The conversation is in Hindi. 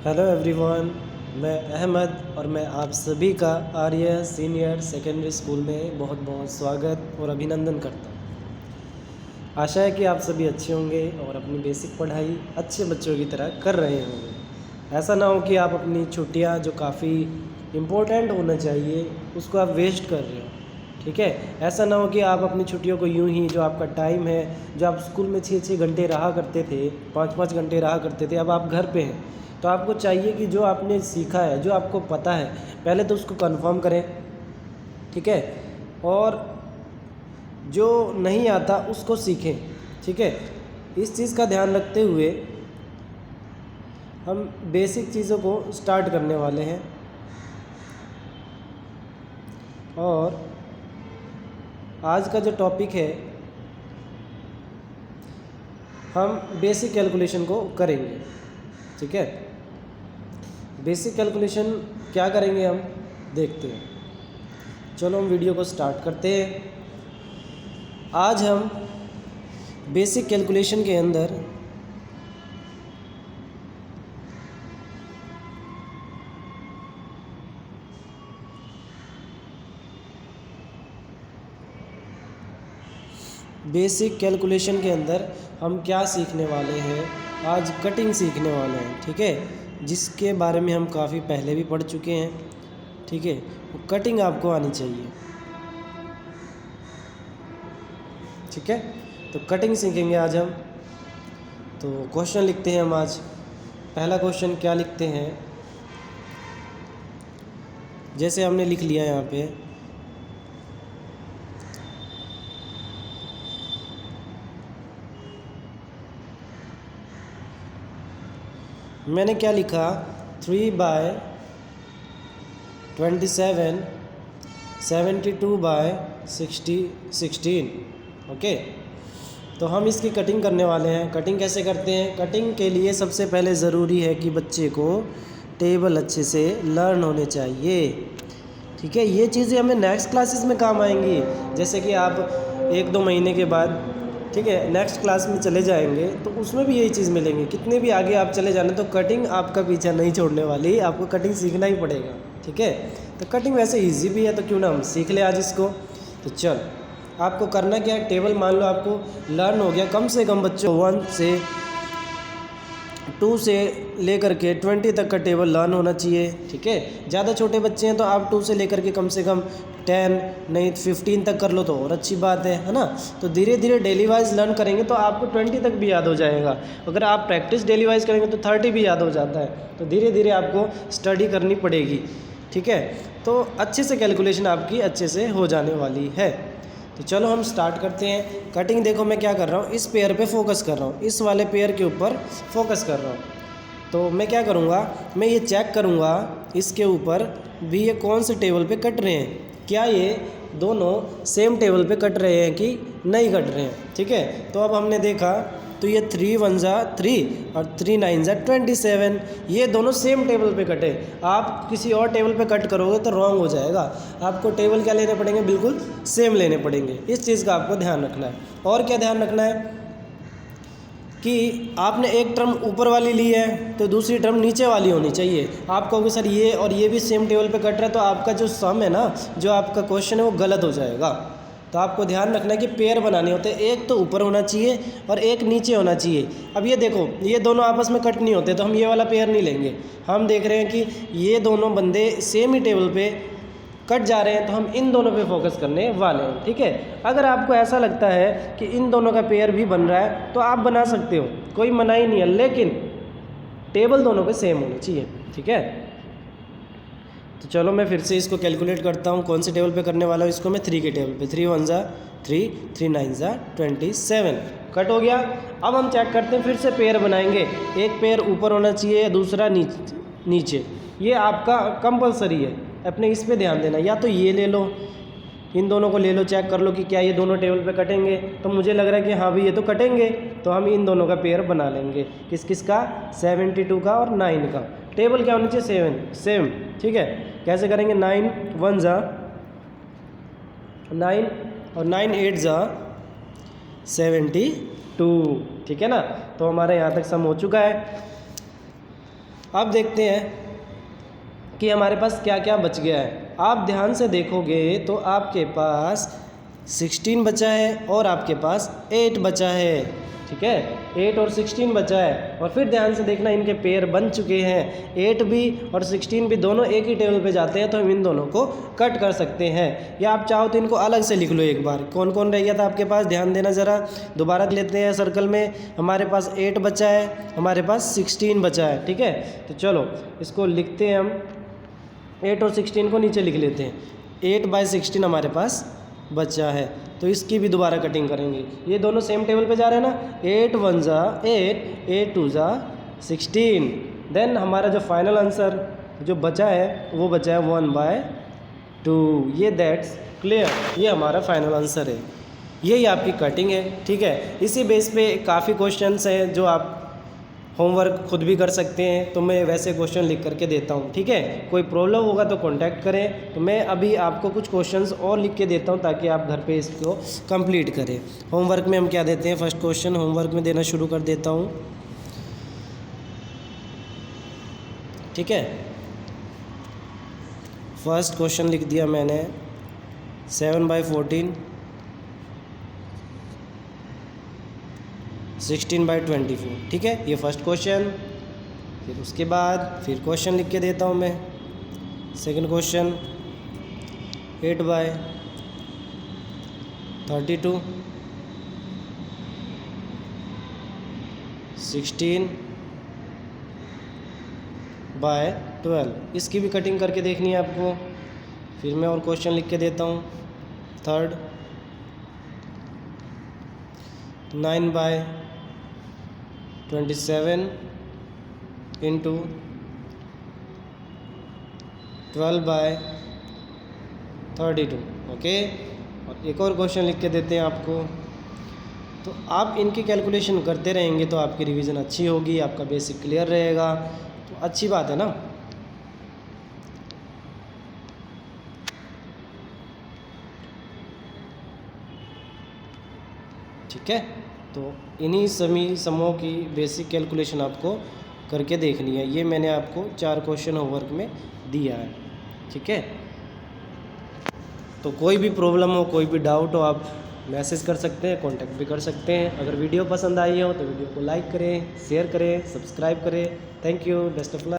हेलो एवरीवन, मैं अहमद और मैं आप सभी का आर्य सीनियर सेकेंडरी स्कूल में बहुत बहुत स्वागत और अभिनंदन करता हूँ। आशा है कि आप सभी अच्छे होंगे और अपनी बेसिक पढ़ाई अच्छे बच्चों की तरह कर रहे होंगे। ऐसा ना हो कि आप अपनी छुट्टियाँ जो काफ़ी इम्पोर्टेंट होना चाहिए उसको आप वेस्ट कर रहे हो। ठीक है, ऐसा ना हो कि आप अपनी छुट्टियों को यूं ही, जो आपका टाइम है, जो आप स्कूल में 6-6 घंटे रहा करते थे, 5-5 घंटे रहा करते थे, अब आप घर पे हैं तो आपको चाहिए कि जो आपने सीखा है, जो आपको पता है, पहले तो उसको कंफर्म करें। ठीक है, और जो नहीं आता उसको सीखें। ठीक है, इस चीज़ का ध्यान रखते हुए हम बेसिक चीज़ों को स्टार्ट करने वाले हैं। और आज का जो टॉपिक है, हम बेसिक कैलकुलेशन को करेंगे। ठीक है, बेसिक कैलकुलेशन क्या करेंगे हम देखते हैं। चलो हम वीडियो को स्टार्ट करते हैं। आज हम बेसिक कैलकुलेशन के अंदर हम क्या सीखने वाले हैं। आज कटिंग सीखने वाले हैं। ठीक है, जिसके बारे में हम काफ़ी पहले भी पढ़ चुके हैं। ठीक है, वो कटिंग आपको आनी चाहिए। ठीक है, तो कटिंग सीखेंगे आज हम। तो क्वेश्चन लिखते हैं हम आज। पहला क्वेश्चन क्या लिखते हैं, जैसे हमने लिख लिया यहाँ पे, मैंने क्या लिखा, 3/27 72/16। ओके, तो हम इसकी कटिंग करने वाले हैं। कटिंग कैसे करते हैं? कटिंग के लिए सबसे पहले ज़रूरी है कि बच्चे को टेबल अच्छे से लर्न होने चाहिए। ठीक है, ये चीज़ें हमें नेक्स्ट क्लासेस में काम आएंगी। जैसे कि आप 1-2 महीने के बाद, ठीक है, नेक्स्ट क्लास में चले जाएंगे तो उसमें भी यही चीज़ मिलेंगी। कितने भी आगे आप चले जाना तो कटिंग आपका पीछा नहीं छोड़ने वाली, आपको कटिंग सीखना ही पड़ेगा। ठीक है, तो कटिंग वैसे इजी भी है, तो क्यों ना हम सीख ले आज इसको। तो चल, आपको करना क्या है, टेबल मान लो आपको लर्न हो गया। कम से कम बच्चों 1 से 2 से लेकर के 20 तक का टेबल लर्न होना चाहिए। ठीक है, ज़्यादा छोटे बच्चे हैं तो आप 2 से लेकर के कम से कम 10 नहीं 15 तक कर लो तो और अच्छी बात है ना। तो धीरे धीरे डेली वाइज लर्न करेंगे तो आपको 20 तक भी याद हो जाएगा। अगर आप प्रैक्टिस डेली वाइज करेंगे तो 30 भी याद हो जाता है। तो धीरे धीरे आपको स्टडी करनी पड़ेगी। ठीक है, तो अच्छे से कैलकुलेशन आपकी अच्छे से हो जाने वाली है। तो चलो हम स्टार्ट करते हैं। कटिंग देखो, मैं क्या कर रहा हूँ, इस पेयर पे फोकस कर रहा हूँ, इस वाले पेयर के ऊपर फोकस कर रहा हूँ। तो मैं क्या करूँगा, मैं ये चेक करूँगा इसके ऊपर भी ये कौन से टेबल पे कट रहे हैं, क्या ये दोनों सेम टेबल पे कट रहे हैं कि नहीं कट रहे हैं। ठीक है, तो अब हमने देखा तो ये 3 1 3 और 3 9 27, ये दोनों सेम टेबल पे कटे। आप किसी और टेबल पे कट करोगे तो रॉन्ग हो जाएगा। आपको टेबल क्या लेने पड़ेंगे, बिल्कुल सेम लेने पड़ेंगे। इस चीज़ का आपको ध्यान रखना है। और क्या ध्यान रखना है कि आपने एक टर्म ऊपर वाली ली है तो दूसरी टर्म नीचे वाली होनी चाहिए। आप कहोगे सर ये और ये भी सेम टेबल पे कट रहा है, तो आपका जो सम है ना, जो आपका क्वेश्चन है वो गलत हो जाएगा। तो आपको ध्यान रखना है कि पेयर बनाने होते हैं, एक तो ऊपर होना चाहिए और एक नीचे होना चाहिए। अब ये देखो, ये दोनों आपस में कट नहीं होते तो हम ये वाला पेयर नहीं लेंगे। हम देख रहे हैं कि ये दोनों बंदे सेम ही टेबल पे कट जा रहे हैं तो हम इन दोनों पे फोकस करने वाले हैं। ठीक है, अगर आपको ऐसा लगता है कि इन दोनों का पेयर भी बन रहा है तो आप बना सकते हो, कोई मनाही नहीं है, लेकिन टेबल दोनों पे सेम होनी चाहिए। ठीक है, तो चलो मैं फिर से इसको कैलकुलेट करता हूँ। कौन से टेबल पे करने वाला हूँ इसको मैं, 3 के टेबल पे। 3 1 3 3 9 27 कट हो गया। अब हम चेक करते हैं, फिर से पेयर बनाएंगे। एक पेयर ऊपर होना चाहिए, दूसरा नीचे। ये आपका कंपलसरी है, अपने इस पे ध्यान देना। या तो ये ले लो, इन दोनों को ले लो, चेक कर लो कि क्या ये दोनों टेबल पे कटेंगे। तो मुझे लग रहा है कि हाँ भाई ये तो कटेंगे, तो हम इन दोनों का पेयर बना लेंगे। किस किस का, 72 का और 9 का। टेबल क्या होनी चाहिए, 7 सेम। ठीक है, कैसे करेंगे, 9 1 9 और 9 8 72। ठीक है ना, तो हमारे यहाँ तक सम हो चुका है। अब देखते हैं कि हमारे पास क्या क्या बच गया है। आप ध्यान से देखोगे तो आपके पास 16 बचा है और आपके पास 8 बचा है, ठीक है। 8 और 16 बचा है, और फिर ध्यान से देखना इनके पेयर बन चुके हैं। 8 भी और 16 भी दोनों एक ही टेबल पे जाते हैं, तो हम इन दोनों को कट कर सकते हैं, या आप चाहो तो इनको अलग से लिख लो एक बार। कौन कौन रह गया था आपके पास, ध्यान देना ज़रा। दोबारा लेते हैं सर्कल में। हमारे पास 8 बचा है, हमारे पास 16 बचा है, ठीक है। तो चलो इसको लिखते हैं हम। 8 और 16 को नीचे लिख लेते हैं। 8/16 हमारे पास बचा है, तो इसकी भी दोबारा कटिंग करेंगे। ये दोनों सेम टेबल पे जा रहे हैं ना। 8 1 जा 8, 8 2 जा 16। देन हमारा जो फाइनल आंसर जो बचा है वो बचा है 1/2। ये दैट्स क्लियर, ये हमारा फाइनल आंसर है। यही आपकी कटिंग है, ठीक है। इसी बेस पे काफ़ी क्वेश्चंस हैं जो आप होमवर्क खुद भी कर सकते हैं, तो मैं वैसे क्वेश्चन लिख करके देता हूँ, ठीक है। कोई प्रॉब्लम होगा तो कांटेक्ट करें। तो मैं अभी आपको कुछ क्वेश्चंस और लिख के देता हूँ ताकि आप घर पे इसको कंप्लीट करें। होमवर्क में हम क्या देते हैं, फर्स्ट क्वेश्चन होमवर्क में देना शुरू कर देता हूँ, ठीक है। फर्स्ट क्वेश्चन लिख दिया मैंने 7/14 16/24, ठीक है। ये फर्स्ट क्वेश्चन। फिर उसके बाद फिर क्वेश्चन लिख के देता हूँ मैं। सेकंड क्वेश्चन 8/32 16/12, इसकी भी कटिंग करके देखनी है आपको। फिर मैं और क्वेश्चन लिख के देता हूँ। Third 9/27 into 12/32, okay. और एक और क्वेश्चन लिख के देते हैं आपको। तो आप इनकी कैलकुलेशन करते रहेंगे तो आपकी रिवीजन अच्छी होगी, आपका बेसिक क्लियर रहेगा, तो अच्छी बात है ना। ठीक है, तो इन्हीं सभी समों की बेसिक कैलकुलेशन आपको करके देखनी है। ये मैंने आपको 4 क्वेश्चन होमवर्क में दिया है, ठीक है। तो कोई भी प्रॉब्लम हो, कोई भी डाउट हो, आप मैसेज कर सकते हैं, कांटेक्ट भी कर सकते हैं। अगर वीडियो पसंद आई हो तो वीडियो को लाइक करें, शेयर करें, सब्सक्राइब करें। Thank you, best of luck.